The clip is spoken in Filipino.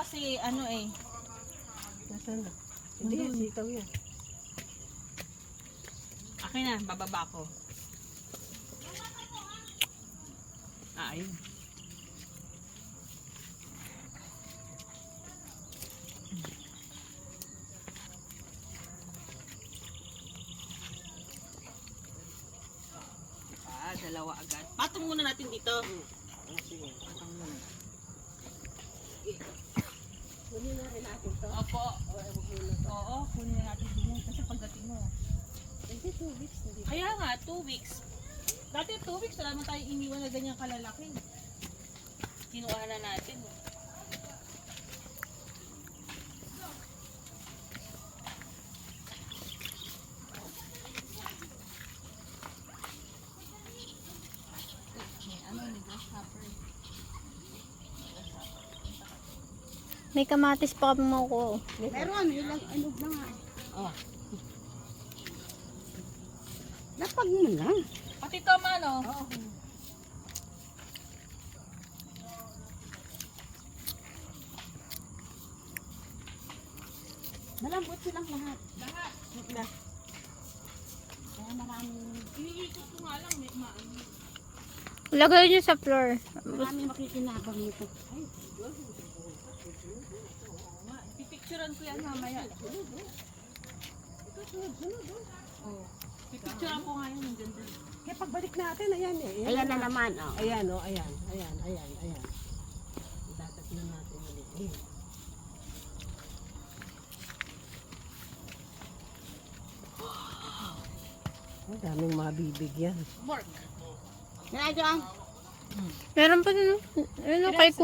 kasi ano eh. Nasaan na? Hindi, sitaw yan. Akin na, bababa ko. Ayun. Dalawa agad. Patong muna natin dito. Sige. Patong muna. Kunin na rin natin to. Opo. Oo, kunin na natin din yan. Kasi pagdating mo. Hindi, 2 weeks. Hindi. Kaya nga, 2 weeks. Dati 2 weeks, wala naman tayo iniwan na ganyang kalalaki. Kinuha na natin. Ano, ni grasshopper. May kamatis pa mo ko. Meron, ilang anog na nga. Oh. Lapag mo lang. Pati tama, no? Oo. Malambot silang lahat. Lahat. Na. Kaya maraming, Iniikot ko nga lang, may maano. Lagay niyo sa floor. maraming makikinabang nito. Ay, Pipicturean ko yan mamaya. Oh. Pipicturean ko nga yan, ang ganda. kaya pagbalik natin, ayan eh. Ayan na naman, oh. Ayan o, ayan. Itatapin natin ulit. Ayan. Ang daming mabibigyan. Mark. Yan, John. Meron pa din. Ano kay kuya.